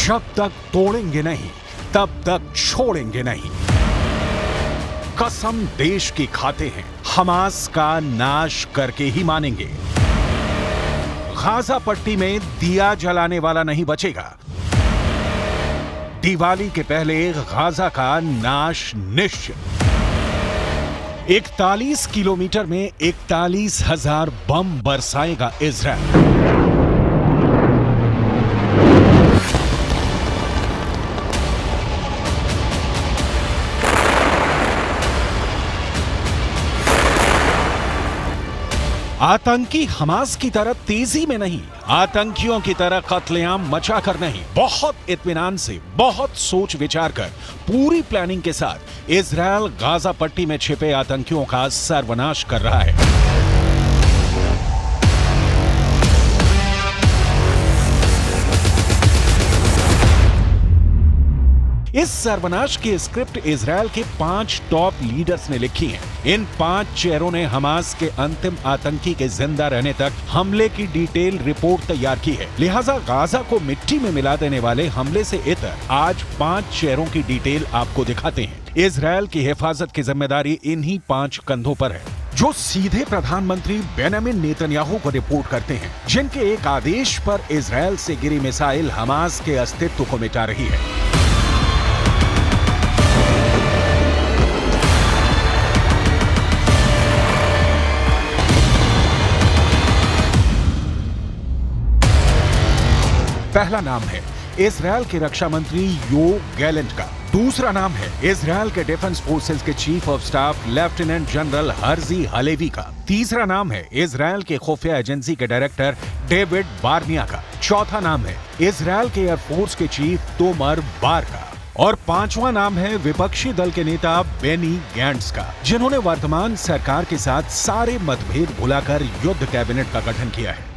जब तक तोड़ेंगे नहीं तब तक छोड़ेंगे नहीं। कसम देश की खाते हैं, हमास का नाश करके ही मानेंगे। गाजा पट्टी में दिया जलाने वाला नहीं बचेगा। दिवाली के पहले गाजा का नाश निश्चित। 41 किलोमीटर में 41,000 बम बरसाएगा इजराइल। आतंकी हमास की तरह तेजी में नहीं, आतंकियों की तरह कत्लेआम मचाकर नहीं, बहुत इत्मीनान से, बहुत सोच विचार कर, पूरी प्लानिंग के साथ इजराइल गाजा पट्टी में छिपे आतंकियों का सर्वनाश कर रहा है। इस सर्वनाश की स्क्रिप्ट इजराइल के 5 टॉप लीडर्स ने लिखी है। इन 5 चेहरों ने हमास के अंतिम आतंकी के जिंदा रहने तक हमले की डिटेल रिपोर्ट तैयार की है। लिहाजा गाजा को मिट्टी में मिला देने वाले हमले से इतर आज 5 चेहरों की डिटेल आपको दिखाते हैं। इजराइल की हिफाजत की जिम्मेदारी इन्हीं 5 कंधों पर है, जो सीधे प्रधानमंत्री बेंजामिन नेतन्याहू को रिपोर्ट करते हैं, जिनके एक आदेश पर इजराइल से गिरी मिसाइल हमास के अस्तित्व को मिटा रही है। पहला नाम है इजराइल के रक्षा मंत्री योव गैलेंट का। दूसरा नाम है इजराइल के डिफेंस फोर्सेस के chief of staff lieutenant general Herzi Halevi का। तीसरा नाम है इजराइल के खुफिया एजेंसी के डायरेक्टर डेविड बार्निया का। चौथा नाम है इजराइल के एयरफोर्स के चीफ तोमर बार का। और 5वां नाम है विपक्षी दल के नेता बेनी गैंट्स का, जिन्होंने वर्तमान सरकार के साथ सारे मतभेद भुलाकर युद्ध कैबिनेट का गठन किया है।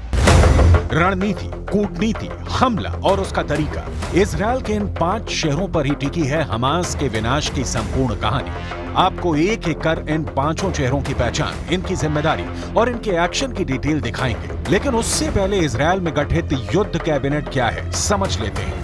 रणनीति, कूटनीति, हमला और उसका तरीका, इजराइल के इन 5 शहरों पर ही टिकी है हमास के विनाश की संपूर्ण कहानी। आपको एक एक कर इन 5 चेहरों की पहचान, इनकी जिम्मेदारी और इनके एक्शन की डिटेल दिखाएंगे। लेकिन उससे पहले इजराइल में गठित युद्ध कैबिनेट क्या है, समझ लेते हैं।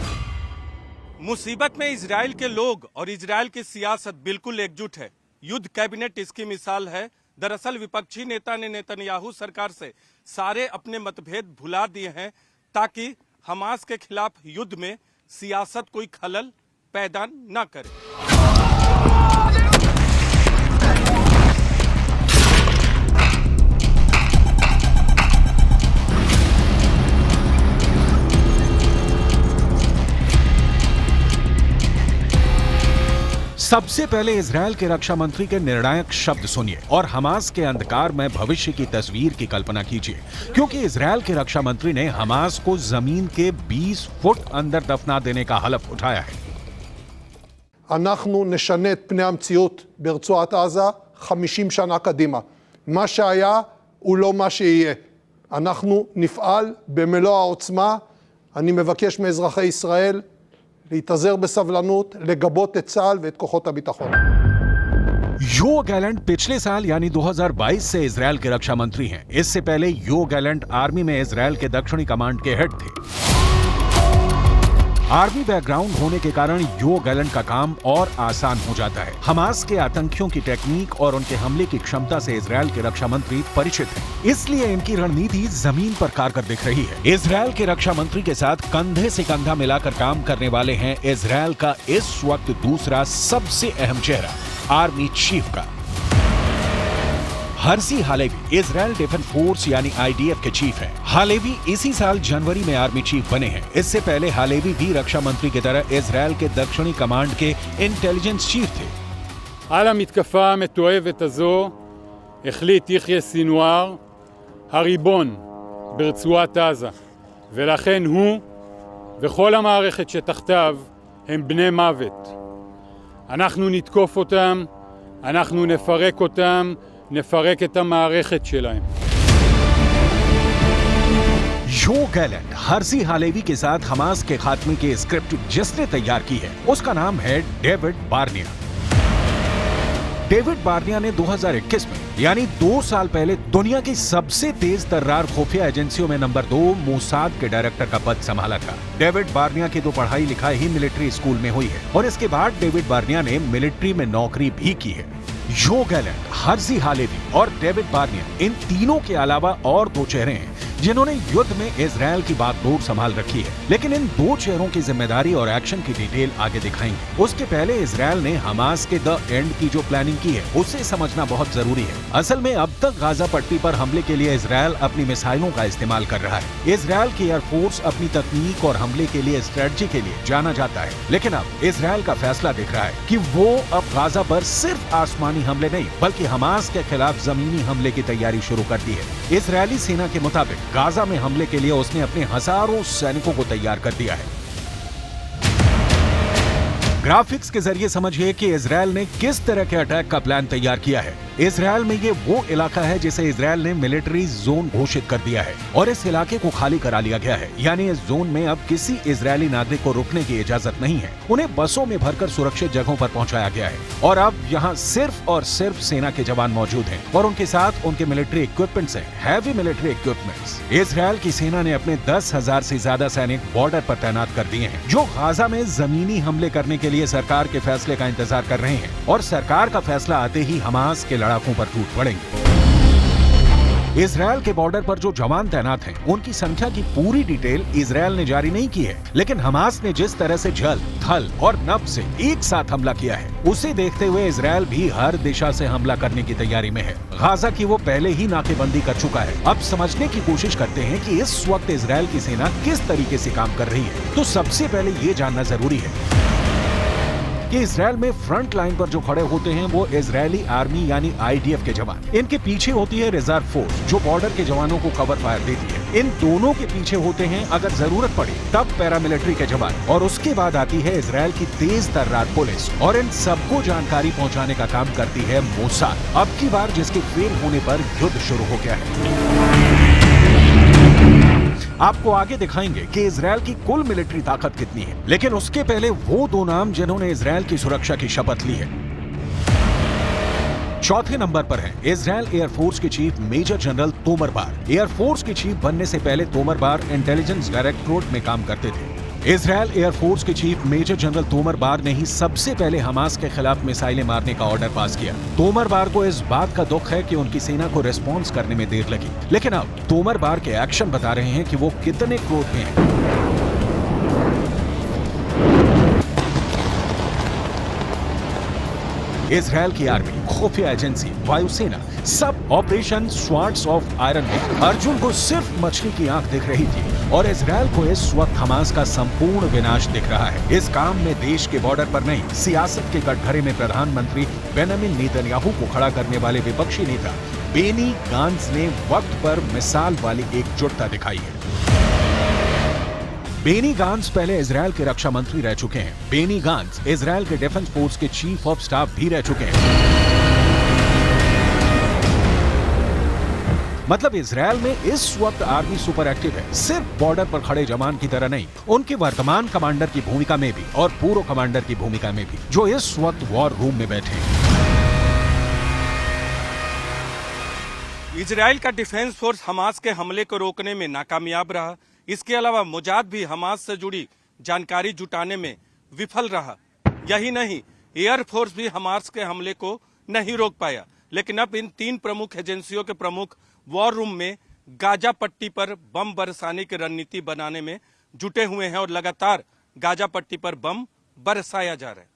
मुसीबत में इजराइल के लोग और इजराइल की सियासत बिल्कुल एकजुट है। युद्ध कैबिनेट इसकी मिसाल है। दरअसल विपक्षी नेता ने नेतन्याहू सरकार से सारे अपने मतभेद भुला दिए हैं, ताकि हमास के खिलाफ युद्ध में सियासत कोई खलल पैदा न करे। सबसे पहले इजराइल के रक्षा मंत्री के निर्णायक शब्द सुनिए और हमास के अंधकार में भविष्य की तस्वीर की कल्पना कीजिए, क्योंकि इजराइल के रक्षा मंत्री ने हमास को जमीन के 20 फुट अंदर दफना देने का हलफ उठाया है। אנחנו נשנה את פני המציאות ברצועת עזה 50 שנה קדימה. מה שהיה הוא לא מה שיהיה. אנחנו נפעל במלוא העוצמה. אני מבקש מאזרחי ישראל להתאזר בסבלנות, לגבות את צה"ל ואת כוחות הביטחון। योव गैलेंट पिछले साल यानी 2022 से इजराइल के रक्षा मंत्री हैं। इससे पहले योव गैलेंट आर्मी में इजराइल के दक्षिणी कमांड के हेड थे। आर्मी बैकग्राउंड होने के कारण योव गैलेंट का काम और आसान हो जाता है। हमास के आतंकियों की टेक्निक और उनके हमले की क्षमता से इजराइल के रक्षा मंत्री परिचित हैं। इसलिए इनकी रणनीति जमीन पर कारगर दिख रही है। इजराइल के रक्षा मंत्री के साथ कंधे से कंधा मिलाकर काम करने वाले हैं इजराइल का इस वक्त दूसरा सबसे अहम चेहरा, आर्मी चीफ का Herzi Halevi. Israel defence force यानी IDF के चीफ हैं। हालेवी इसी साल जनवरी में आर्मी चीफ बने हैं। इससे पहले हालेवी भी रक्षा मंत्री की तरह इजराइल के दक्षिणी कमांड के इंटेलिजेंस चीफ थे। על המתקפה המתועבת הזו החליט יחיא סינואר, הריבון ברצועת עזה, ולכן הוא וכל המערכת שתחתיו הם בני מוות. אנחנו נתקוף אותם, אנחנו נפרק אותם, נפרק את המערכת שלהם. योव गैलेंट हर्जी हालेवी के साथ हमास के खात्मे की स्क्रिप्ट जिसने तैयार की है, उसका नाम है डेविड बार्निया। डेविड बार्निया ने 2021 में यानी 2 साल पहले दुनिया की सबसे तेज तर्रार खुफिया एजेंसियों में नंबर 2 मोसाद के डायरेक्टर का पद संभाला था। डेविड बार्निया की तो पढ़ाई लिखाई ही मिलिट्री स्कूल में हुई है और इसके बाद डेविड बार्निया ने मिलिट्री में नौकरी भी की है। यो गैलेंट, हर्जी हालेवी और डेविड बार्निया, इन तीनों के अलावा और 2 चेहरे हैं जिन्होंने युद्ध में इजरायल की बागडोर संभाल रखी है। लेकिन इन 2 चेहरों की जिम्मेदारी और एक्शन की डिटेल आगे दिखाएंगे। उसके पहले इजरायल ने हमास के द एंड की जो प्लानिंग की है उसे समझना बहुत जरूरी है। असल में अब तक गाजा पट्टी पर हमले के लिए इजरायल अपनी मिसाइलों का इस्तेमाल कर रहा है। इजरायल की एयरफोर्स अपनी तकनीक और हमले के लिए स्ट्रेटजी के लिए जाना जाता है। लेकिन अब इजरायल का फैसला दिख रहा है कि वो अब गाजा पर सिर्फ आसमानी हमले नहीं बल्कि हमास के खिलाफ जमीनी हमले की तैयारी शुरू कर दी है। इजरायली सेना के मुताबिक गाजा में हमले के लिए उसने अपने हजारों सैनिकों को तैयार कर दिया है। ग्राफिक्स के जरिए समझिए कि इजरायल ने किस तरह के अटैक का प्लान तैयार किया है। इजरायल में ये वो इलाका है जिसे इजरायल ने मिलिट्री जोन घोषित कर दिया है और इस इलाके को खाली करा लिया गया है। यानी इस जोन में अब किसी इजरायली नागरिक को रुकने की इजाजत नहीं है। उन्हें बसों में भरकर सुरक्षित जगहों पर पहुंचाया गया है और अब यहाँ सिर्फ और सिर्फ सेना के जवान मौजूद हैं और उनके साथ उनके मिलिट्री इक्विपमेंट्स हैं, हैवी मिलिट्री इक्विपमेंट्स। इजरायल की सेना ने अपने 10,000 से ज्यादा सैनिक बॉर्डर पर तैनात कर दिए हैं जो गाजा में जमीनी हमले करने के लिए सरकार के फैसले का इंतजार कर रहे हैं और सरकार का फैसला आते ही हमास के लड़ाकों पर टूट पड़ेंगे। इजरायल के बॉर्डर पर जो जवान तैनात हैं, उनकी संख्या की पूरी डिटेल इजरायल ने जारी नहीं की है। लेकिन हमास ने जिस तरह से जल, थल और नभ से एक साथ हमला किया है, उसे देखते हुए इजरायल भी हर दिशा से हमला करने की तैयारी में है। गाजा की वो पहले ही नाकेबंदी कर चुका है। अब समझने की कोशिश करते हैं कि इस वक्त इजरायल की सेना किस तरीके से काम कर रही है। तो सबसे पहले ये जानना जरूरी है कि इजरायल में फ्रंट लाइन पर जो खड़े होते हैं वो इजरायली आर्मी यानी आईडीएफ के जवान। इनके पीछे होती है रिजर्व फोर्स जो बॉर्डर के जवानों को कवर फायर देती है। इन दोनों के पीछे होते हैं अगर जरूरत पड़े तब पैरामिलिट्री के जवान और उसके बाद आती है इजरायल की तेज तर्रार पुलिस और इन सबको जानकारी पहुंचाने का काम करती है मोसाद। अब की बार जिसके फेल होने पर युद्ध शुरू हो गया है। आपको आगे दिखाएंगे कि इजरायल की कुल मिलिट्री ताकत कितनी है। लेकिन उसके पहले वो 2 नाम जिन्होंने इजरायल की सुरक्षा की शपथ ली है। चौथे नंबर पर है इजरायल एयरफोर्स के चीफ मेजर जनरल तोमर बार। एयरफोर्स के चीफ बनने से पहले तोमर बार इंटेलिजेंस डायरेक्टोरेट में काम करते थे। इजरायल एयरफोर्स के चीफ मेजर जनरल तोमर बार ने ही सबसे पहले हमास के खिलाफ मिसाइलें मारने का ऑर्डर पास किया। तोमर बार को इस बात का दुख है कि उनकी सेना को रिस्पॉन्स करने में देर लगी। लेकिन अब तोमर बार के एक्शन बता रहे हैं कि वो कितने क्रोध में हैं। इजरायल की आर्मी, खुफिया एजेंसी, वायुसेना, सब ऑपरेशन स्वार्ड्स ऑफ आयरन में अर्जुन को सिर्फ मछली की आंख दिख रही थी और इजरायल को इस वक्त हमास का संपूर्ण विनाश दिख रहा है। इस काम में देश के बॉर्डर पर नहीं, सियासत के कटघरे में प्रधानमंत्री बेंजामिन नेतन्याहू को खड़ा करने वाले विपक्षी नेता बेनी गांट्ज ने वक्त पर मिसाल वाली एकजुटता दिखाई है। बेनी गांट्ज पहले इजरायल के रक्षा मंत्री रह चुके हैं। बेनी गांट्ज इजरायल के डिफेंस फोर्स के चीफ ऑफ स्टाफ भी रह चुके हैं। मतलब इजरायल में इस वक्त आर्मी सुपर एक्टिव है, सिर्फ बॉर्डर पर खड़े जवान की तरह नहीं, उनके वर्तमान कमांडर की भूमिका में भी और पूर्व कमांडर की भूमिका में भी, जो इस वक्त वॉर रूम में बैठे हैं। इजरायल का डिफेंस फोर्स हमास के हमले को रोकने में नाकामयाब रहा। इसके अलावा मोसाद भी हमास से जुड़ी जानकारी जुटाने में विफल रहा। यही नहीं, एयरफोर्स भी हमास के हमले को नहीं रोक पाया। लेकिन अब इन 3 प्रमुख एजेंसियों के प्रमुख वॉर रूम में गाजा पट्टी पर बम बरसाने की रणनीति बनाने में जुटे हुए हैं और लगातार गाजा पट्टी पर बम बरसाया जा रहा है।